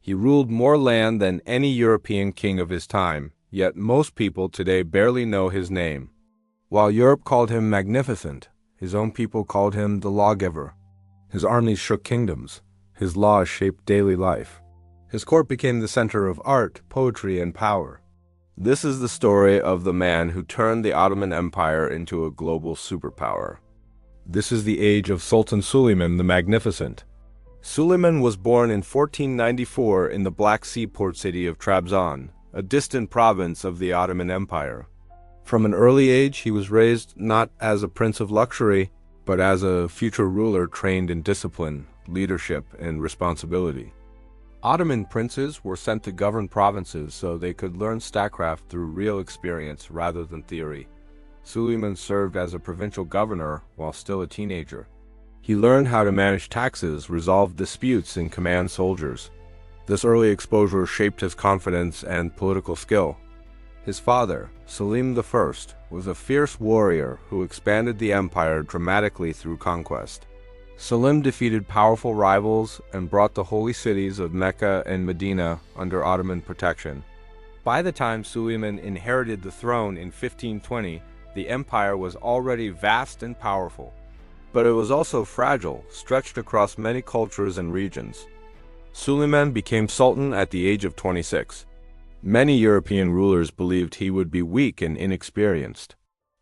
He ruled more land than any European king of his time, yet most people today barely know his name. While Europe called him magnificent, his own people called him the Lawgiver. His armies shook kingdoms. His laws shaped daily life. His court became the center of art, poetry, and power. This is the story of the man who turned the Ottoman Empire into a global superpower. This is the age of Sultan Suleyman the Magnificent. Suleiman was born in 1494 in the Black Sea port city of Trabzon, a distant province of the Ottoman Empire. From an early age, he was raised not as a prince of luxury, but as a future ruler trained in discipline, leadership, and responsibility. Ottoman princes were sent to govern provinces so they could learn statecraft through real experience rather than theory. Suleiman served as a provincial governor while still a teenager. He learned how to manage taxes, resolve disputes, and command soldiers. This early exposure shaped his confidence and political skill. His father, Selim I, was a fierce warrior who expanded the empire dramatically through conquest. Selim defeated powerful rivals and brought the holy cities of Mecca and Medina under Ottoman protection. By the time Suleiman inherited the throne in 1520, the empire was already vast and powerful. But it was also fragile, stretched across many cultures and regions. Suleiman became sultan at the age of 26. Many European rulers believed he would be weak and inexperienced.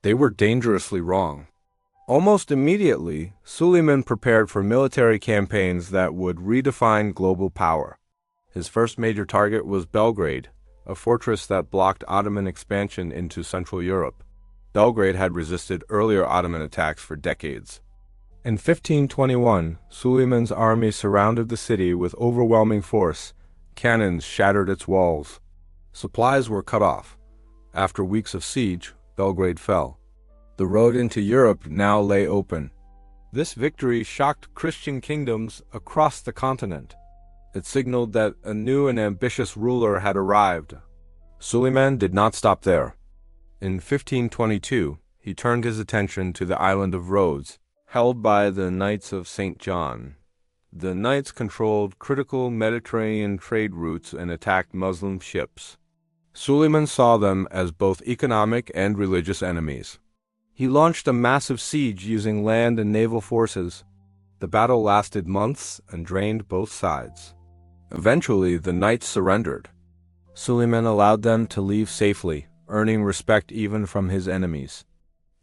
They were dangerously wrong. Almost immediately, Suleiman prepared for military campaigns that would redefine global power. His first major target was Belgrade, a fortress that blocked Ottoman expansion into Central Europe. Belgrade had resisted earlier Ottoman attacks for decades. In 1521, Suleiman's army surrounded the city with overwhelming force. Cannons shattered its walls. Supplies were cut off. After weeks of siege, Belgrade fell. The road into Europe now lay open. This victory shocked Christian kingdoms across the continent. It signaled that a new and ambitious ruler had arrived. Suleiman did not stop there. In 1522, he turned his attention to the island of Rhodes, held by the Knights of St. John. The Knights controlled critical Mediterranean trade routes and attacked Muslim ships. Suleiman saw them as both economic and religious enemies. He launched a massive siege using land and naval forces. The battle lasted months and drained both sides. Eventually, the Knights surrendered. Suleiman allowed them to leave safely, earning respect even from his enemies.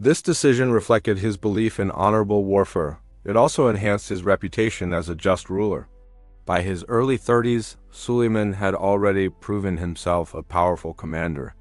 This decision reflected his belief in honorable warfare. It also enhanced his reputation as a just ruler. By his early 30s, Suleiman had already proven himself a powerful commander.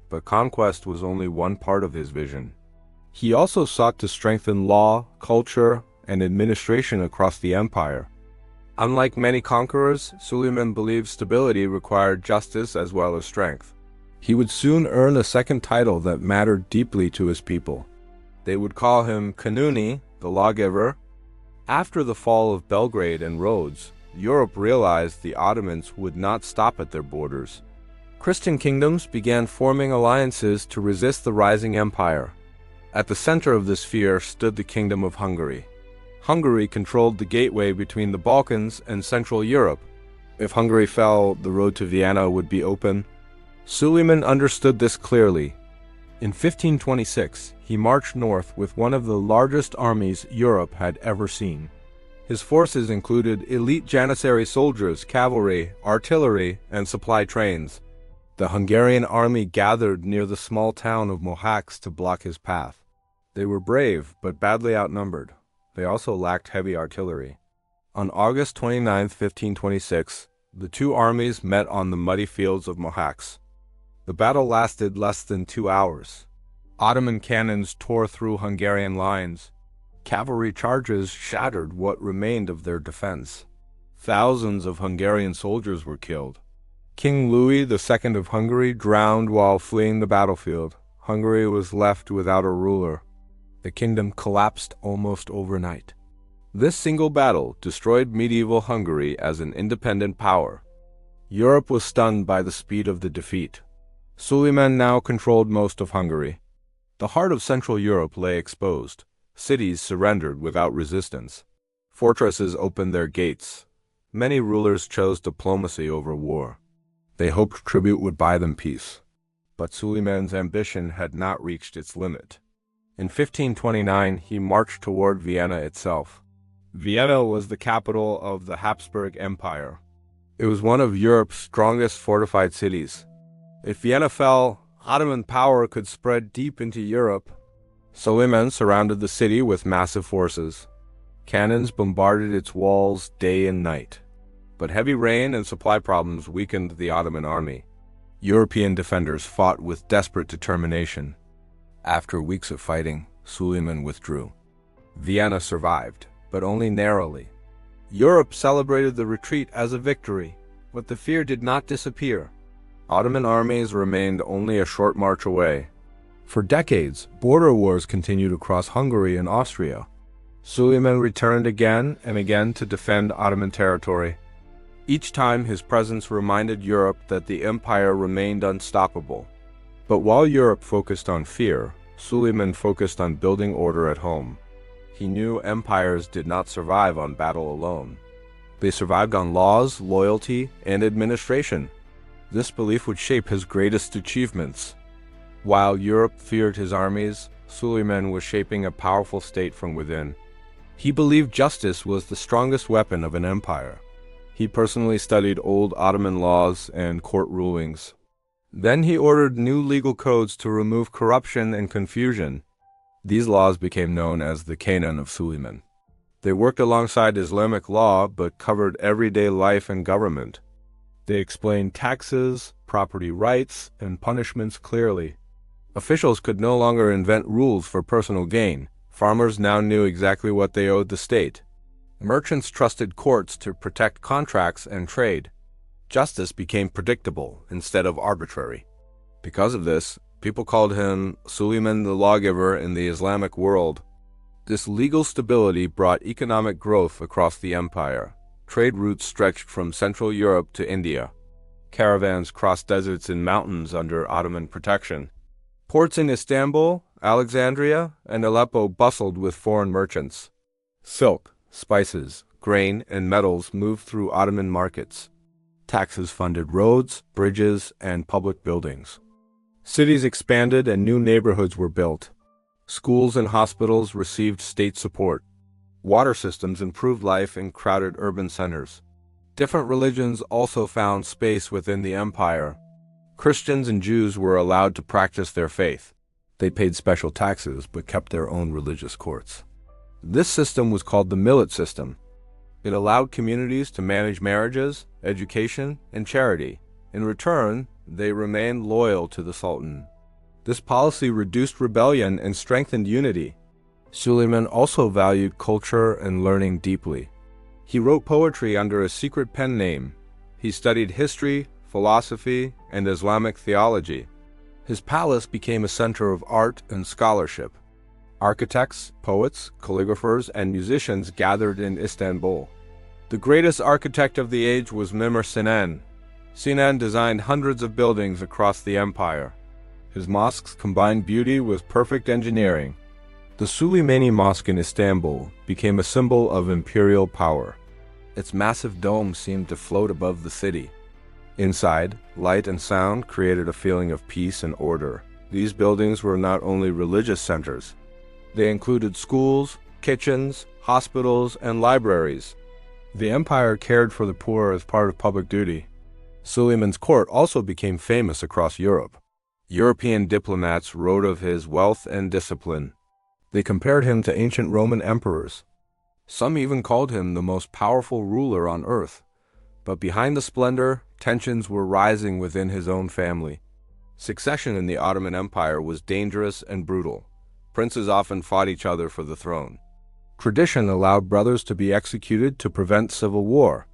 But conquest was only one part of his vision. He also sought to strengthen law, culture, and administration across the empire. Unlike many conquerors, Suleiman believed stability required justice as well as strength. He would soon earn a second title that mattered deeply to his people. They would call him Kanuni, the Lawgiver. After the fall of Belgrade and Rhodes, Europe realized the Ottomans would not stop at their borders. Christian kingdoms began forming alliances to resist the rising empire. At the center of this fear stood the Kingdom of Hungary. Hungary controlled the gateway between the Balkans and Central Europe. If Hungary fell, the road to Vienna would be open. Suleiman understood this clearly. In 1526, he marched north with one of the largest armies Europe had ever seen. His forces included elite Janissary soldiers, cavalry, artillery, and supply trains. The Hungarian army gathered near the small town of Mohács to block his path. They were brave, but badly outnumbered. They also lacked heavy artillery. On August 29, 1526, the two armies met on the muddy fields of Mohács. The battle lasted less than 2 hours. Ottoman cannons tore through Hungarian lines. Cavalry charges shattered what remained of their defense. Thousands of Hungarian soldiers were killed. King Louis II of Hungary drowned while fleeing the battlefield. Hungary was left without a ruler. The kingdom collapsed almost overnight. This single battle destroyed medieval Hungary as an independent power. Europe was stunned by the speed of the defeat. Suleiman now controlled most of Hungary. The heart of Central Europe lay exposed. Cities surrendered without resistance. Fortresses opened their gates. Many rulers chose diplomacy over war. They hoped tribute would buy them peace. But Suleiman's ambition had not reached its limit. In 1529, he marched toward Vienna itself. Vienna was the capital of the Habsburg Empire. It was one of Europe's strongest fortified cities. If Vienna fell, Ottoman power could spread deep into Europe. Suleiman surrounded the city with massive forces. Cannons bombarded its walls day and night. But heavy rain and supply problems weakened the Ottoman army. European defenders fought with desperate determination. After weeks of fighting, Suleiman withdrew. Vienna survived, but only narrowly. Europe celebrated the retreat as a victory, but the fear did not disappear. Ottoman armies remained only a short march away. For decades, border wars continued across Hungary and Austria. Suleiman returned again and again to defend Ottoman territory. Each time his presence reminded Europe that the empire remained unstoppable. But while Europe focused on fear, Suleiman focused on building order at home. He knew empires did not survive on battle alone. They survived on laws, loyalty, and administration. This belief would shape his greatest achievements. While Europe feared his armies, Suleiman was shaping a powerful state from within. He believed justice was the strongest weapon of an empire. He personally studied old Ottoman laws and court rulings. Then he ordered new legal codes to remove corruption and confusion. These laws became known as the Canon of Suleiman. They worked alongside Islamic law but covered everyday life and government. They explained taxes, property rights, and punishments clearly. Officials could no longer invent rules for personal gain. Farmers now knew exactly what they owed the state. Merchants trusted courts to protect contracts and trade. Justice became predictable instead of arbitrary. Because of this, people called him Suleyman the Lawgiver in the Islamic world. This legal stability brought economic growth across the empire. Trade routes stretched from Central Europe to India. Caravans crossed deserts and mountains under Ottoman protection. Ports in Istanbul, Alexandria, and Aleppo bustled with foreign merchants. Silk, spices, grain, and metals moved through Ottoman markets. Taxes funded roads, bridges, and public buildings. Cities expanded and new neighborhoods were built. Schools and hospitals received state support. Water systems improved life in crowded urban centers. Different religions also found space within the empire. Christians and Jews were allowed to practice their faith. They paid special taxes but kept their own religious courts. This system was called the millet system. It allowed communities to manage marriages, education, and charity. In return, they remained loyal to the Sultan. This policy reduced rebellion and strengthened unity. Suleiman also valued culture and learning deeply. He wrote poetry under a secret pen name. He studied history, philosophy, and Islamic theology. His palace became a center of art and scholarship. Architects, poets, calligraphers, and musicians gathered in Istanbul. The greatest architect of the age was Mimar Sinan. Sinan designed hundreds of buildings across the empire. His mosques combined beauty with perfect engineering. The Süleymaniye Mosque in Istanbul became a symbol of imperial power. Its massive dome seemed to float above the city. Inside, light and sound created a feeling of peace and order. These buildings were not only religious centers. They included schools, kitchens, hospitals, and libraries. The empire cared for the poor as part of public duty. Suleiman's court also became famous across Europe. European diplomats wrote of his wealth and discipline. They compared him to ancient Roman emperors. Some even called him the most powerful ruler on earth. But behind the splendor, tensions were rising within his own family. Succession in the Ottoman Empire was dangerous and brutal. Princes often fought each other for the throne. Tradition allowed brothers to be executed to prevent civil war.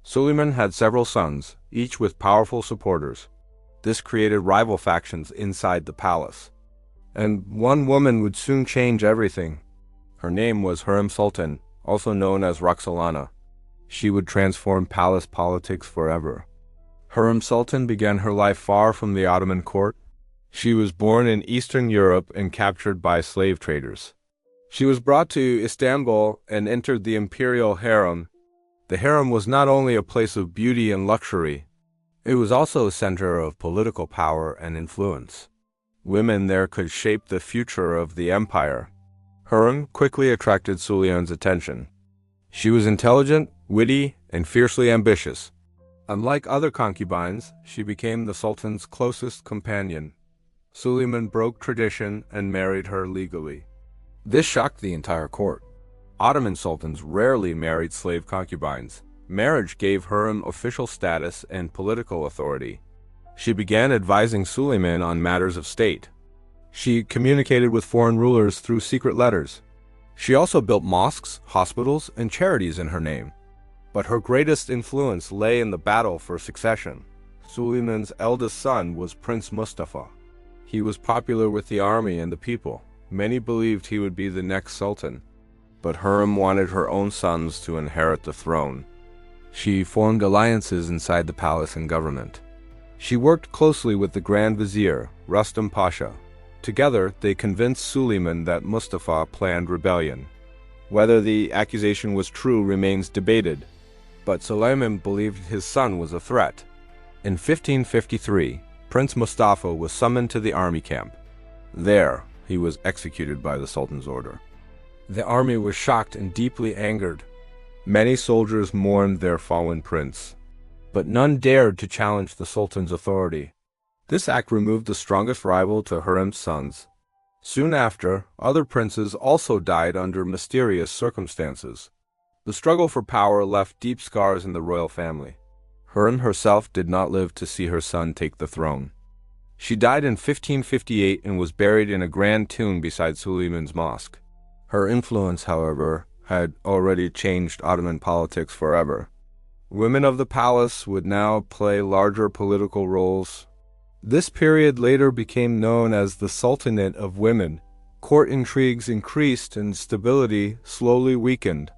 Suleiman had several sons, each with powerful supporters. This created rival factions inside the palace. And one woman would soon change everything. Her name was Hürrem Sultan, also known as Roxolana. She would transform palace politics forever. Hürrem Sultan began her life far from the Ottoman court. She was born in Eastern Europe and captured by slave traders. She was brought to Istanbul and entered the imperial harem. The harem was not only a place of beauty and luxury, it was also a center of political power and influence. Women there could shape the future of the empire. Hürrem quickly attracted Suleiman's attention. She was intelligent, witty, and fiercely ambitious. Unlike other concubines, she became the Sultan's closest companion. Suleiman broke tradition and married her legally. This shocked the entire court. Ottoman sultans rarely married slave concubines. Marriage gave Hürrem official status and political authority. She began advising Suleiman on matters of state. She communicated with foreign rulers through secret letters. She also built mosques, hospitals, and charities in her name. But her greatest influence lay in the battle for succession. Suleiman's eldest son was Prince Mustafa. He was popular with the army and the people. Many believed he would be the next sultan. But Hürrem wanted her own sons to inherit the throne. She formed alliances inside the palace and government. She worked closely with the Grand Vizier, Rustam Pasha. Together, they convinced Suleiman that Mustafa planned rebellion. Whether the accusation was true remains debated, but Suleiman believed his son was a threat. In 1553, Prince Mustafa was summoned to the army camp. There, he was executed by the Sultan's order. The army was shocked and deeply angered. Many soldiers mourned their fallen prince, but none dared to challenge the Sultan's authority. This act removed the strongest rival to Hürrem's sons. Soon after, other princes also died under mysterious circumstances. The struggle for power left deep scars in the royal family. Hürrem herself did not live to see her son take the throne. She died in 1558 and was buried in a grand tomb beside Suleiman's mosque. Her influence, however, had already changed Ottoman politics forever. Women of the palace would now play larger political roles. This period later became known as the Sultanate of Women. Court intrigues increased and stability slowly weakened.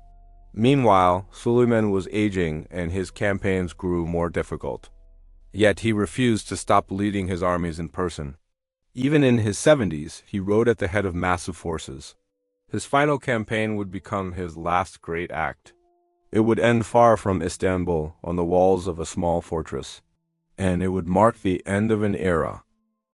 Meanwhile, Suleiman was aging and his campaigns grew more difficult. Yet he refused to stop leading his armies in person. Even in his 70s, he rode at the head of massive forces. His final campaign would become his last great act. It would end far from Istanbul on the walls of a small fortress, and it would mark the end of an era.